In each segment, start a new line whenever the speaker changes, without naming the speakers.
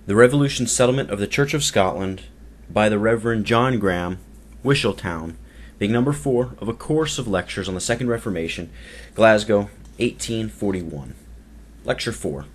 The Revolution Settlement of the Church of Scotland by the Reverend John Graham, Wisheltown, being number 4 of a course of lectures on the Second Reformation, Glasgow, 1841. Lecture 4.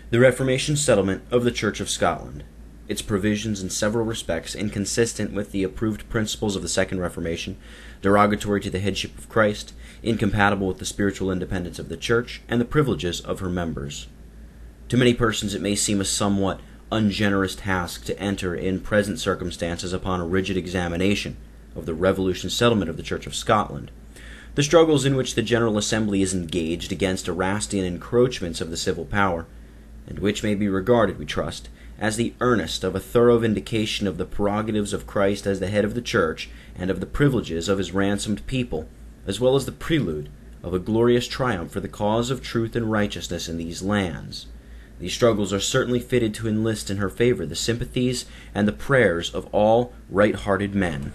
The Reformation Settlement of the Church of Scotland. Its provisions in several respects inconsistent with the approved principles of the Second Reformation, derogatory to the headship of Christ, incompatible with the spiritual independence of the Church, and the privileges of her members. To many persons it may seem a somewhat ungenerous task to enter in present circumstances upon a rigid examination of the Revolution Settlement of the Church of Scotland. The struggles in which the General Assembly is engaged against Erastian encroachments of the civil power, and which may be regarded, we trust, as the earnest of a thorough vindication of the prerogatives of Christ as the head of the Church and of the privileges of his ransomed people, as well as the prelude of a glorious triumph for the cause of truth and righteousness in these lands. These struggles are certainly fitted to enlist in her favor the sympathies and the prayers of all right-hearted men.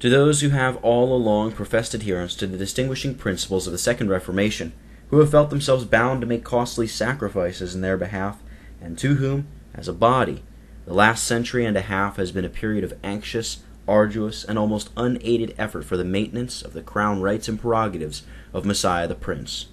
To those who have all along professed adherence to the distinguishing principles of the Second Reformation, who have felt themselves bound to make costly sacrifices in their behalf, and to whom, as a body, the last century and a half has been a period of anxious, arduous, and almost unaided effort for the maintenance of the crown rights and prerogatives of Messiah the Prince.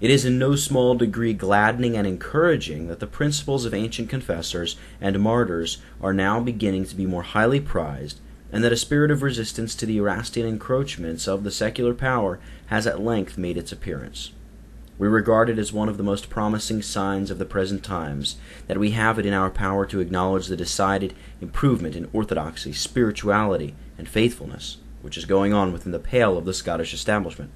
It is in no small degree gladdening and encouraging that the principles of ancient confessors and martyrs are now beginning to be more highly prized, and that a spirit of resistance to the Erastian encroachments of the secular power has at length made its appearance. We regard it as one of the most promising signs of the present times that we have it in our power to acknowledge the decided improvement in orthodoxy, spirituality, and faithfulness which is going on within the pale of the Scottish establishment.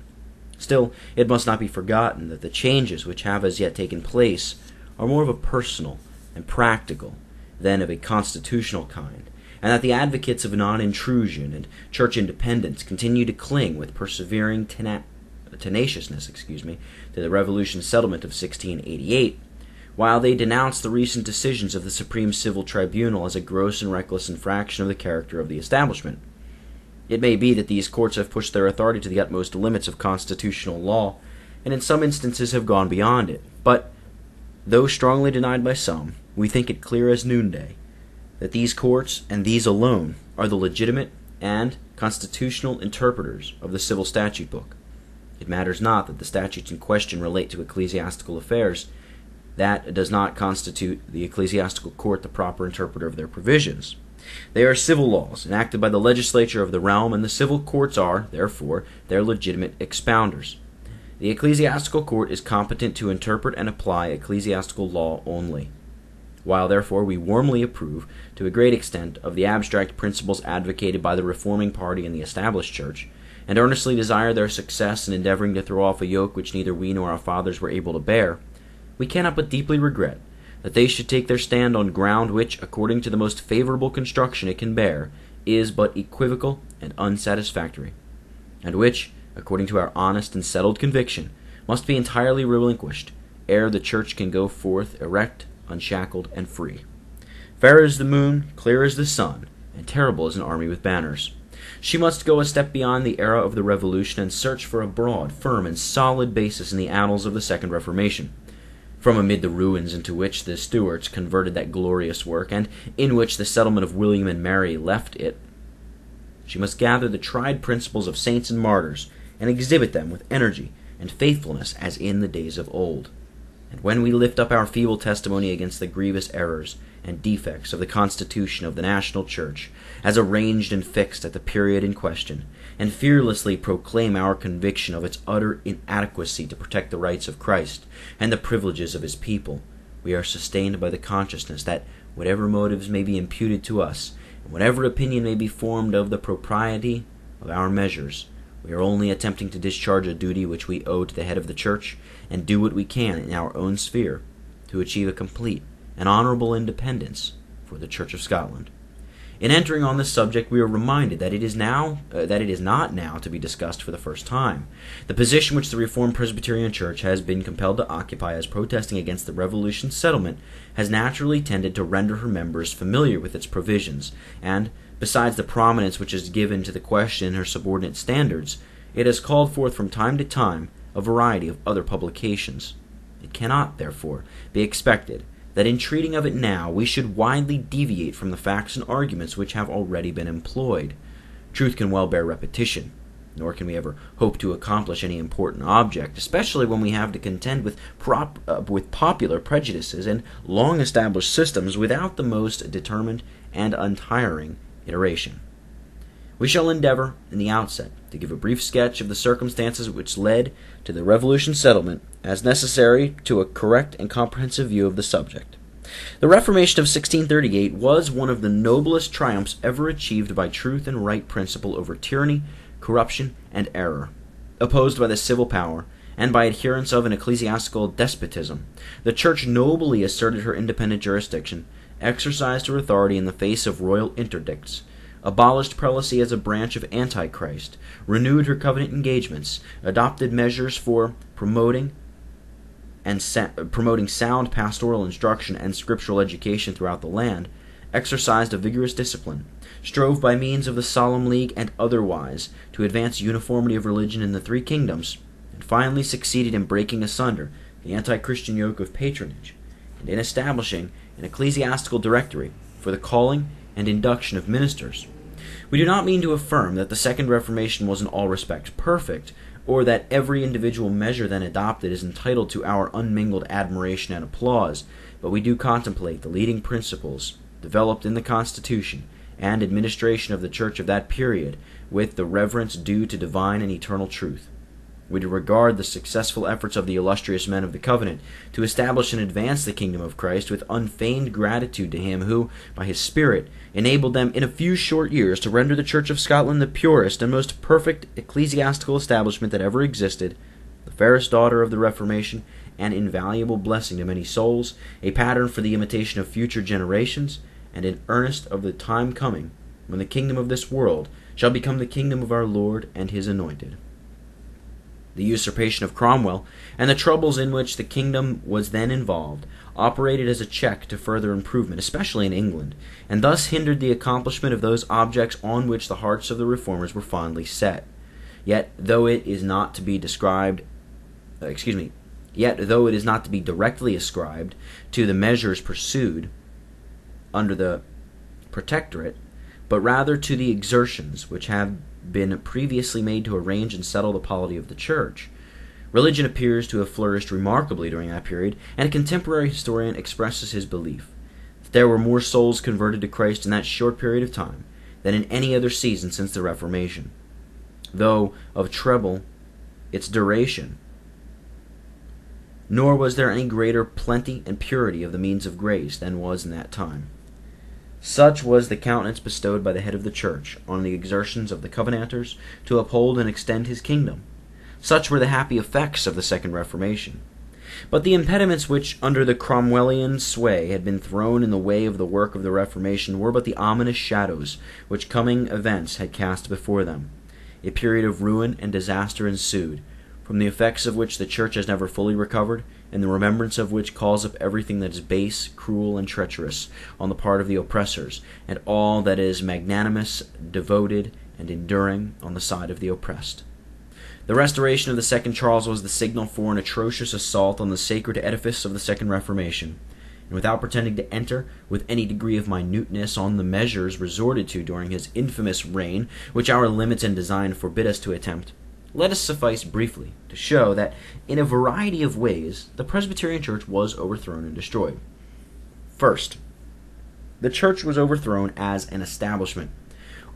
Still, it must not be forgotten that the changes which have as yet taken place are more of a personal and practical than of a constitutional kind, and that the advocates of non-intrusion and church independence continue to cling with persevering tenaciousness to the Revolution Settlement of 1688, while they denounce the recent decisions of the Supreme Civil Tribunal as a gross and reckless infraction of the character of the establishment. It may be that these courts have pushed their authority to the utmost limits of constitutional law, and in some instances have gone beyond it, but, though strongly denied by some, we think it clear as noonday that these courts, and these alone, are the legitimate and constitutional interpreters of the Civil Statute Book. It matters not that the statutes in question relate to ecclesiastical affairs. That does not constitute the ecclesiastical court the proper interpreter of their provisions. They are civil laws enacted by the legislature of the realm, and the civil courts are, therefore, their legitimate expounders. The ecclesiastical court is competent to interpret and apply ecclesiastical law only. While, therefore, we warmly approve, to a great extent, of the abstract principles advocated by the reforming party in the established church, and earnestly desire their success in endeavoring to throw off a yoke which neither we nor our fathers were able to bear, we cannot but deeply regret that they should take their stand on ground which, according to the most favorable construction it can bear, is but equivocal and unsatisfactory, and which, according to our honest and settled conviction, must be entirely relinquished, ere the Church can go forth erect, unshackled, and free. Fair as the moon, clear as the sun, and terrible as an army with banners. She must go a step beyond the era of the Revolution and search for a broad, firm, and solid basis in the annals of the Second Reformation. From amid the ruins into which the Stuarts converted that glorious work, and in which the settlement of William and Mary left it, she must gather the tried principles of saints and martyrs, and exhibit them with energy and faithfulness as in the days of old. And when we lift up our feeble testimony against the grievous errors and defects of the constitution of the national church, as arranged and fixed at the period in question, and fearlessly proclaim our conviction of its utter inadequacy to protect the rights of Christ and the privileges of his people, we are sustained by the consciousness that whatever motives may be imputed to us, and whatever opinion may be formed of the propriety of our measures, we are only attempting to discharge a duty which we owe to the head of the Church, and do what we can in our own sphere to achieve a complete and honorable independence for the Church of Scotland. In entering on this subject, we are reminded that it is not now to be discussed for the first time. The position which the Reformed Presbyterian Church has been compelled to occupy as protesting against the Revolution Settlement has naturally tended to render her members familiar with its provisions, and, besides the prominence which is given to the question in her subordinate standards, it has called forth from time to time a variety of other publications. It cannot, therefore, be expected that in treating of it now we should widely deviate from the facts and arguments which have already been employed. Truth can well bear repetition, nor can we ever hope to accomplish any important object, especially when we have to contend with popular prejudices and long-established systems without the most determined and untiring iteration. We shall endeavor, in the outset, to give a brief sketch of the circumstances which led to the Revolution's settlement, as necessary to a correct and comprehensive view of the subject. The Reformation of 1638 was one of the noblest triumphs ever achieved by truth and right principle over tyranny, corruption, and error. Opposed by the civil power, and by adherents of an ecclesiastical despotism, the Church nobly asserted her independent jurisdiction, exercised her authority in the face of royal interdicts, abolished prelacy as a branch of Antichrist, renewed her covenant engagements, adopted measures for promoting sound pastoral instruction and scriptural education throughout the land, exercised a vigorous discipline, strove by means of the Solemn League and otherwise to advance uniformity of religion in the three kingdoms, and finally succeeded in breaking asunder the anti-Christian yoke of patronage, and in establishing an ecclesiastical directory for the calling and induction of ministers. We do not mean to affirm that the Second Reformation was in all respects perfect, or that every individual measure then adopted is entitled to our unmingled admiration and applause, but we do contemplate the leading principles developed in the Constitution and administration of the Church of that period with the reverence due to divine and eternal truth. We do regard the successful efforts of the illustrious men of the covenant to establish and advance the kingdom of Christ with unfeigned gratitude to him who, by his Spirit, enabled them in a few short years to render the Church of Scotland the purest and most perfect ecclesiastical establishment that ever existed, the fairest daughter of the Reformation, an invaluable blessing to many souls, a pattern for the imitation of future generations, and an earnest of the time coming when the kingdom of this world shall become the kingdom of our Lord and his anointed. The usurpation of Cromwell, and the troubles in which the kingdom was then involved, operated as a check to further improvement, especially in England, and thus hindered the accomplishment of those objects on which the hearts of the reformers were fondly set. Yet, though it is not to be directly ascribed to the measures pursued under the Protectorate, but rather to the exertions which have been previously made to arrange and settle the polity of the Church, religion appears to have flourished remarkably during that period, and a contemporary historian expresses his belief that there were more souls converted to Christ in that short period of time than in any other season since the Reformation, though of treble its duration. Nor was there any greater plenty and purity of the means of grace than was in that time. Such was the countenance bestowed by the head of the Church on the exertions of the Covenanters to uphold and extend his kingdom. Such were the happy effects of the Second Reformation. But the impediments which, under the Cromwellian sway, had been thrown in the way of the work of the Reformation were but the ominous shadows which coming events had cast before them. A period of ruin and disaster ensued, from the effects of which the Church has never fully recovered, and the remembrance of which calls up everything that is base, cruel, and treacherous on the part of the oppressors, and all that is magnanimous, devoted, and enduring on the side of the oppressed. The restoration of the second Charles was the signal for an atrocious assault on the sacred edifice of the Second Reformation, and without pretending to enter with any degree of minuteness on the measures resorted to during his infamous reign, which our limits and design forbid us to attempt, let us suffice briefly to show that in a variety of ways the Presbyterian Church was overthrown and destroyed. First, the Church was overthrown as an establishment.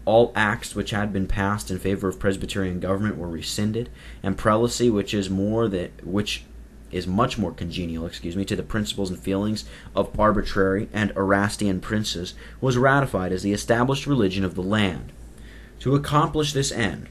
All acts which had been passed in favor of Presbyterian government were rescinded, and prelacy, which is much more congenial, to the principles and feelings of arbitrary and Erastian princes, was ratified as the established religion of the land. To accomplish this end,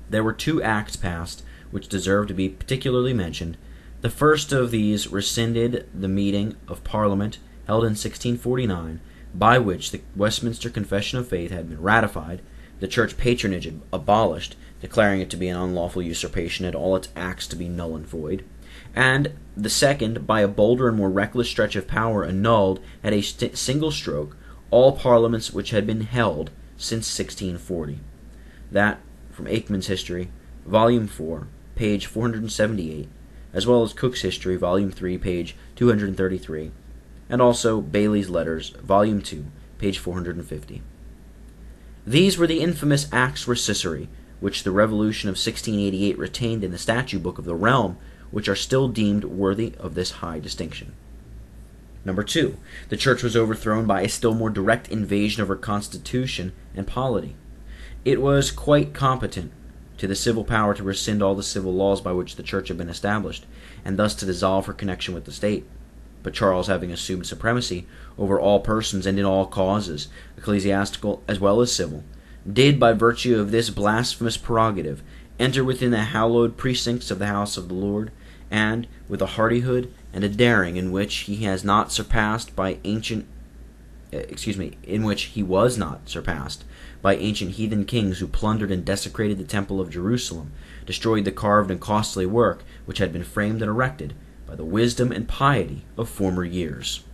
there were two acts passed which deserve to be particularly mentioned. The first of these rescinded the meeting of Parliament held in 1649, by which the Westminster Confession of Faith had been ratified, the church patronage abolished, declaring it to be an unlawful usurpation and all its acts to be null and void, and the second, by a bolder and more reckless stretch of power, annulled at a single stroke all parliaments which had been held since 1640. That, from Aikman's History, Volume 4, page 478, as well as Cook's History, Volume 3, page 233, and also Bailey's Letters, Volume 2, page 450. These were the infamous Acts Recissory, which the Revolution of 1688 retained in the statute book of the realm, which are still deemed worthy of this high distinction. Number 2. The Church was overthrown by a still more direct invasion of her constitution and polity. It was quite competent to the civil power to rescind all the civil laws by which the Church had been established, and thus to dissolve her connection with the state. But Charles, having assumed supremacy over all persons and in all causes, ecclesiastical as well as civil, did, by virtue of this blasphemous prerogative, enter within the hallowed precincts of the house of the Lord, and, with a hardihood and a daring in which he has not surpassed by ancient in which he was not surpassed by ancient heathen kings who plundered and desecrated the temple of Jerusalem, destroyed the carved and costly work which had been framed and erected by the wisdom and piety of former years.